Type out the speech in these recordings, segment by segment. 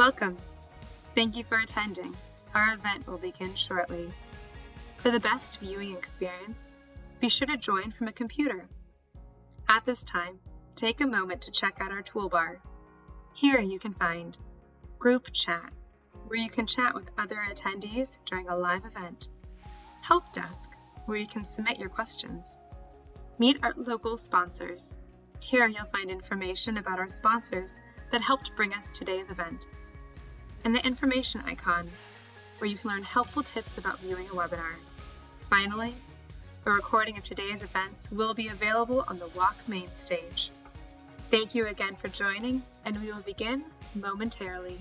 Welcome. Thank you for attending. Our event will begin shortly. For the best viewing experience, be sure to join from a computer. At this time, take a moment to check out our toolbar. Here you can find Group Chat, where you can chat with other attendees during a live event. Help Desk, where you can submit your questions. Meet our local sponsors. Here you'll find information about our sponsors that helped bring us today's event. And the information icon, where you can learn helpful tips about viewing a webinar. Finally, a recording of today's events will be available on the Walk main stage. Thank you again for joining, and we will begin momentarily.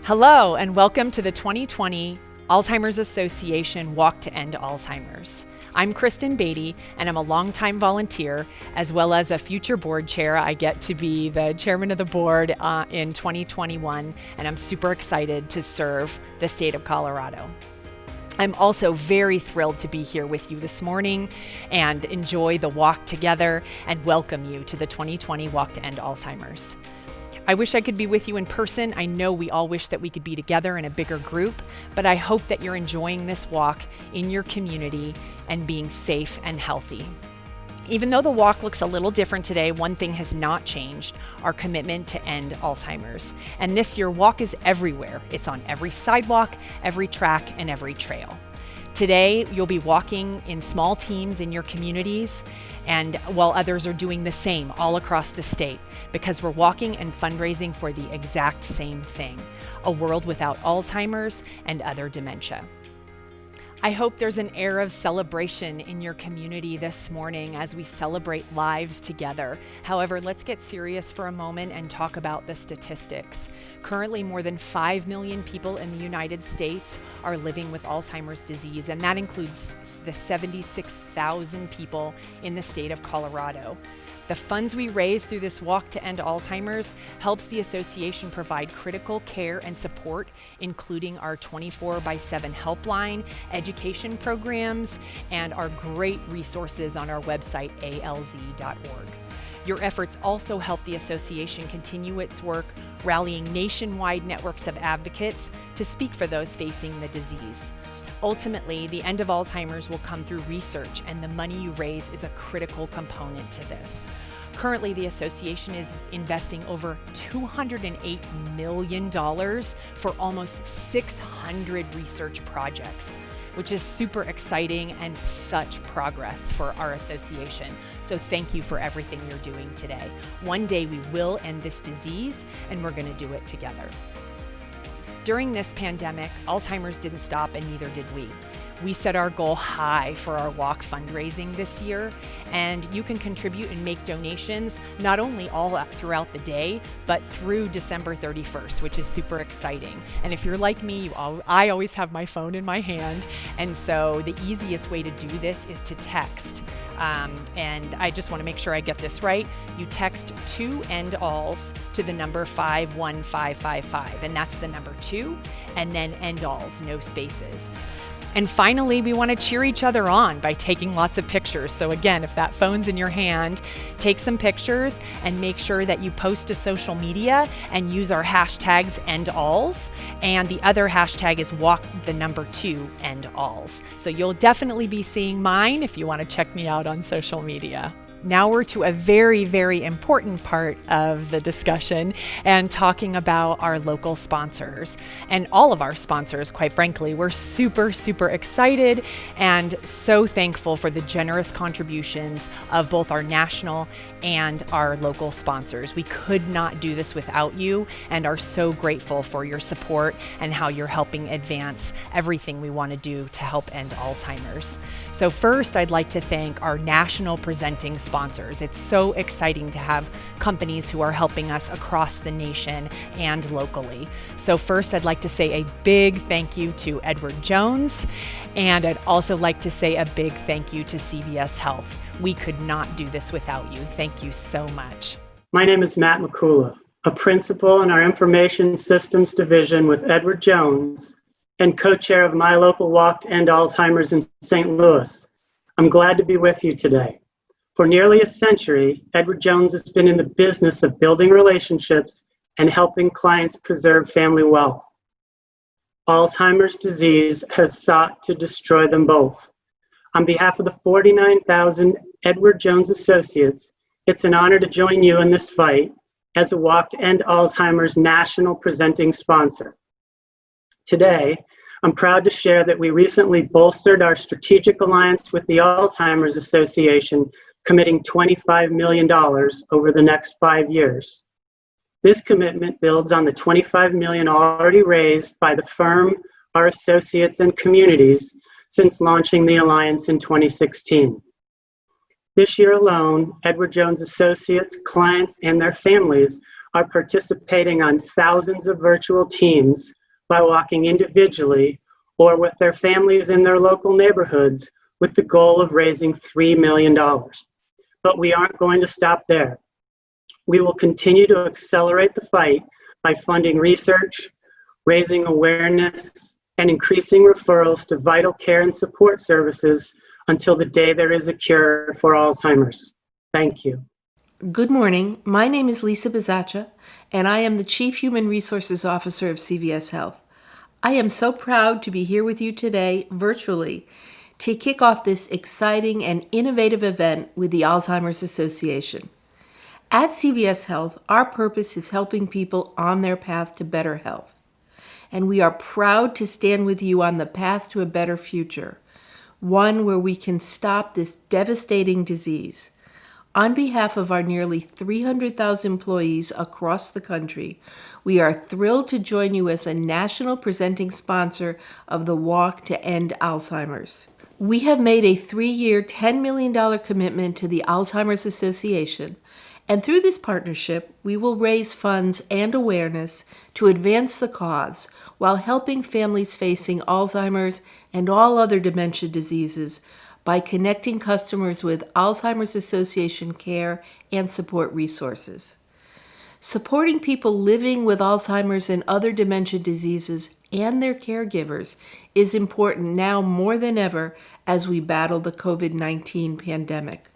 Hello, and welcome to the 2020 Alzheimer's Association Walk to End Alzheimer's. I'm Kristen Beatty, and I'm a longtime volunteer, as well as a future board chair. I get to be the chairman of the board in 2021, and I'm super excited to serve the state of Colorado. I'm also very thrilled to be here with you this morning and enjoy the walk together and welcome you to the 2020 Walk to End Alzheimer's. I wish I could be with you in person. I know we all wish that we could be together in a bigger group, but I hope that you're enjoying this walk in your community and being safe and healthy. Even though the walk looks a little different today, one thing has not changed: our commitment to end Alzheimer's. And this year, walk is everywhere. It's on every sidewalk, every track, and every trail. Today, you'll be walking in small teams in your communities, and while others are doing the same all across the state, because we're walking and fundraising for the exact same thing: a world without Alzheimer's and other dementia. I hope there's an air of celebration in your community this morning as we celebrate lives together. However, let's get serious for a moment and talk about the statistics. Currently, more than 5 million people in the United States are living with Alzheimer's disease, and that includes the 76,000 people in the state of Colorado. The funds we raise through this Walk to End Alzheimer's helps the association provide critical care and support, including our 24/7 helpline, education programs, and our great resources on our website, alz.org. Your efforts also help the association continue its work, rallying nationwide networks of advocates to speak for those facing the disease. Ultimately, the end of Alzheimer's will come through research, and the money you raise is a critical component to this. Currently, the association is investing over $208 million for almost 600 research projects, which is super exciting and such progress for our association. So thank you for everything you're doing today. One day we will end this disease, and we're going to do it together. During this pandemic, Alzheimer's didn't stop, and neither did we. We set our goal high for our walk fundraising this year, and you can contribute and make donations not only all throughout the day, but through December 31st, which is super exciting. And if you're like me, I always have my phone in my hand, and so the easiest way to do this is to text. And I just want to make sure I get this right. You text 2 END ALS to the number 51555, and that's the number 2, and then END ALS, no spaces. And finally, we want to cheer each other on by taking lots of pictures. So again, if that phone's in your hand, take some pictures and make sure that you post to social media and use our hashtags EndAls. And the other hashtag is walk2EndAls. So you'll definitely be seeing mine if you want to check me out on social media. Now we're to a very, very important part of the discussion and talking about our local sponsors and all of our sponsors, quite frankly. We're super, super excited and so thankful for the generous contributions of both our national and our local sponsors. We could not do this without you and are so grateful for your support and how you're helping advance everything we want to do to help end Alzheimer's. So first, I'd like to thank our national presenting sponsors. It's so exciting to have companies who are helping us across the nation and locally. So first, I'd like to say a big thank you to Edward Jones, and I'd also like to say a big thank you to CVS Health. We could not do this without you. Thank you so much. My name is Matt McCula, a principal in our Information Systems Division with Edward Jones and co-chair of my local Walk to End Alzheimer's in St. Louis. I'm glad to be with you today. For nearly a century, Edward Jones has been in the business of building relationships and helping clients preserve family wealth. Alzheimer's disease has sought to destroy them both. On behalf of the 49,000 Edward Jones associates, it's an honor to join you in this fight as a Walk to End Alzheimer's national presenting sponsor. Today, I'm proud to share that we recently bolstered our strategic alliance with the Alzheimer's Association, committing $25 million over the next 5 years. This commitment builds on the $25 million already raised by the firm, our associates, and communities since launching the alliance in 2016. This year alone, Edward Jones associates, clients, and their families are participating on thousands of virtual teams by walking individually or with their families in their local neighborhoods with the goal of raising $3 million. But we aren't going to stop there. We will continue to accelerate the fight by funding research, raising awareness, and increasing referrals to vital care and support services until the day there is a cure for Alzheimer's. Thank you. Good morning. My name is Lisa Bizzaccia, and I am the Chief Human Resources Officer of CVS Health. I am so proud to be here with you today, virtually, to kick off this exciting and innovative event with the Alzheimer's Association. At CVS Health, our purpose is helping people on their path to better health. And we are proud to stand with you on the path to a better future, one where we can stop this devastating disease. On behalf of our nearly 300,000 employees across the country, we are thrilled to join you as a national presenting sponsor of the Walk to End Alzheimer's. We have made a 3-year, $10 million commitment to the Alzheimer's Association, and through this partnership, we will raise funds and awareness to advance the cause while helping families facing Alzheimer's and all other dementia diseases by connecting customers with Alzheimer's Association care and support resources. Supporting people living with Alzheimer's and other dementia diseases and their caregivers is important now more than ever as we battle the COVID-19 pandemic.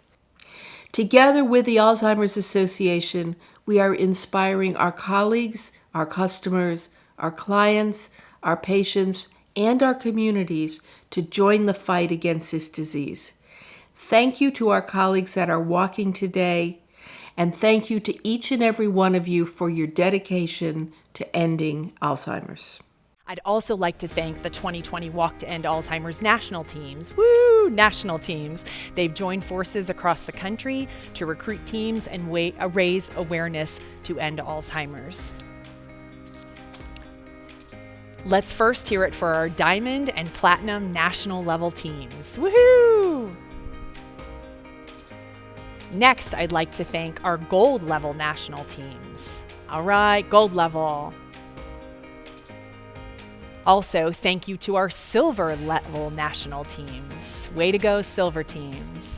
Together with the Alzheimer's Association, we are inspiring our colleagues, our customers, our clients, our patients, and our communities to join the fight against this disease. Thank you to our colleagues that are walking today, and thank you to each and every one of you for your dedication to ending Alzheimer's. I'd also like to thank the 2020 Walk to End Alzheimer's national teams. Woo! National teams. They've joined forces across the country to recruit teams and raise awareness to end Alzheimer's. Let's first hear it for our Diamond and Platinum national level teams. Woohoo! Next, I'd like to thank our Gold level national teams. All right, Gold level. Also, thank you to our Silver level national teams. Way to go, Silver teams.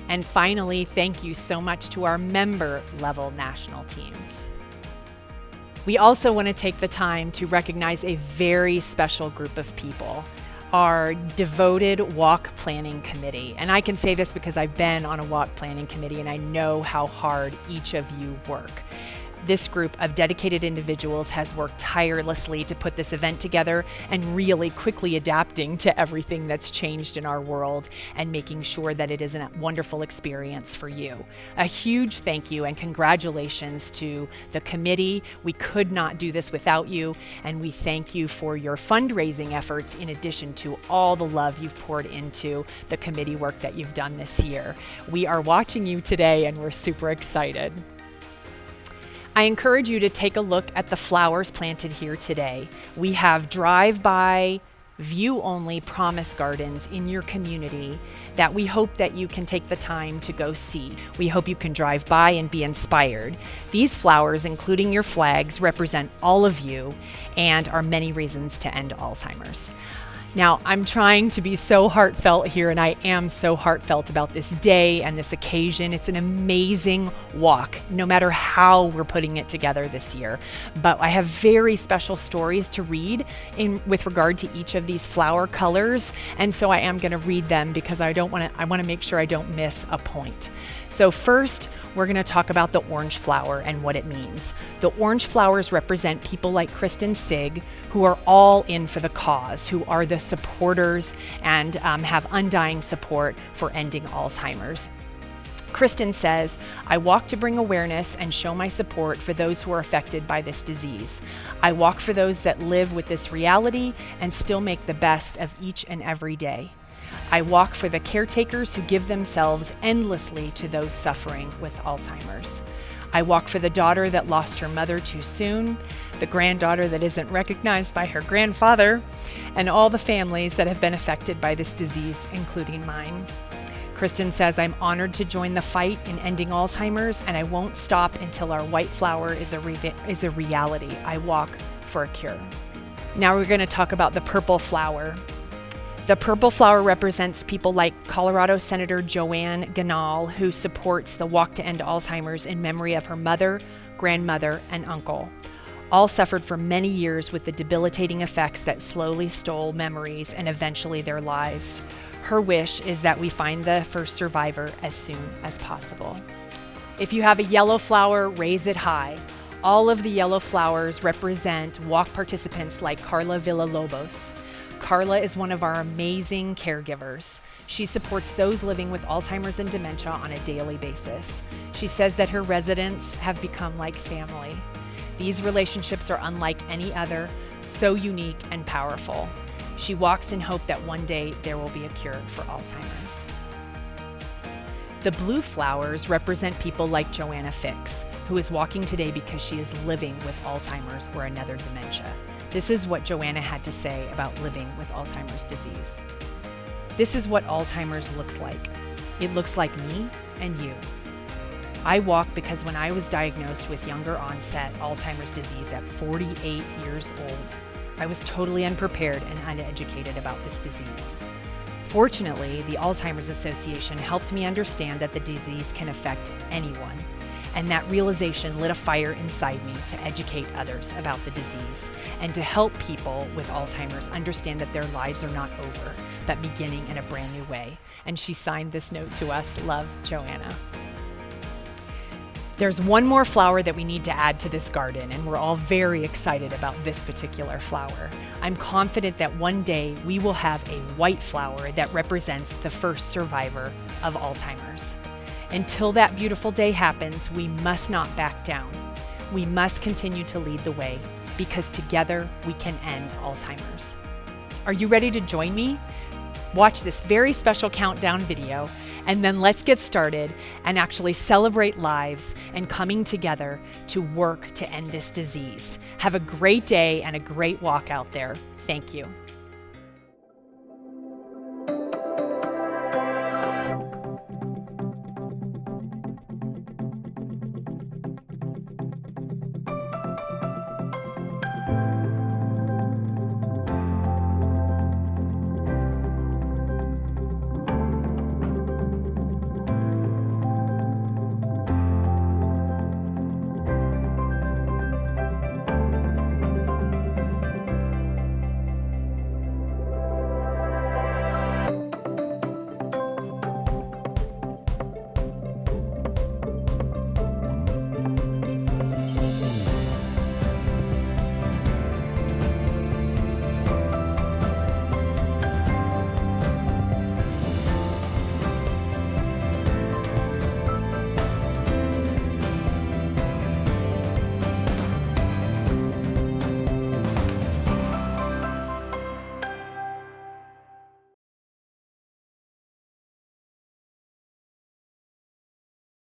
And finally, thank you so much to our member level national teams. We also want to take the time to recognize a very special group of people, our devoted walk planning committee. And I can say this because I've been on a walk planning committee and I know how hard each of you work. This group of dedicated individuals has worked tirelessly to put this event together and really quickly adapting to everything that's changed in our world and making sure that it is a wonderful experience for you. A huge thank you and congratulations to the committee. We could not do this without you, and we thank you for your fundraising efforts in addition to all the love you've poured into the committee work that you've done this year. We are watching you today and we're super excited. I encourage you to take a look at the flowers planted here today. We have drive-by, view-only promise gardens in your community that we hope that you can take the time to go see. We hope you can drive by and be inspired. These flowers, including your flags, represent all of you and are many reasons to end Alzheimer's. Now, I'm trying to be so heartfelt here, and I am so heartfelt about this day and this occasion. It's an amazing walk, no matter how we're putting it together this year. But I have very special stories to read with regard to each of these flower colors, and so I am going to read them because I want to make sure I don't miss a point. So first, we're going to talk about the orange flower and what it means. The orange flowers represent people like Kristen Sig, who are all in for the cause, who are the supporters and have undying support for ending Alzheimer's. Kristen says, I walk to bring awareness and show my support for those who are affected by this disease. I walk for those that live with this reality and still make the best of each and every day. I walk for the caretakers who give themselves endlessly to those suffering with Alzheimer's. I walk for the daughter that lost her mother too soon, the granddaughter that isn't recognized by her grandfather, and all the families that have been affected by this disease, including mine. Kristen says, I'm honored to join the fight in ending Alzheimer's, and I won't stop until our white flower is a reality. I walk for a cure. Now we're going to talk about the purple flower. The purple flower represents people like Colorado Senator Joanne Ganal, who supports the Walk to End Alzheimer's in memory of her mother, grandmother, and uncle. All suffered for many years with the debilitating effects that slowly stole memories and eventually their lives. Her wish is that we find the first survivor as soon as possible. If you have a yellow flower, raise it high. All of the yellow flowers represent walk participants like Carla Villalobos. Carla is one of our amazing caregivers. She supports those living with Alzheimer's and dementia on a daily basis. She says that her residents have become like family. These relationships are unlike any other, so unique and powerful. She walks in hope that one day there will be a cure for Alzheimer's. The blue flowers represent people like Joanna Fix, who is walking today because she is living with Alzheimer's or another dementia. This is what Joanna had to say about living with Alzheimer's disease. This is what Alzheimer's looks like. It looks like me and you. I walk because when I was diagnosed with younger onset Alzheimer's disease at 48 years old, I was totally unprepared and uneducated about this disease. Fortunately, the Alzheimer's Association helped me understand that the disease can affect anyone. And that realization lit a fire inside me to educate others about the disease and to help people with Alzheimer's understand that their lives are not over, but beginning in a brand new way. And she signed this note to us. Love, Joanna. There's one more flower that we need to add to this garden, and we're all very excited about this particular flower. I'm confident that one day we will have a white flower that represents the first survivor of Alzheimer's. Until that beautiful day happens, we must not back down. We must continue to lead the way because together we can end Alzheimer's. Are you ready to join me? Watch this very special countdown video, and then let's get started and actually celebrate lives and coming together to work to end this disease. Have a great day and a great walk out there. Thank you.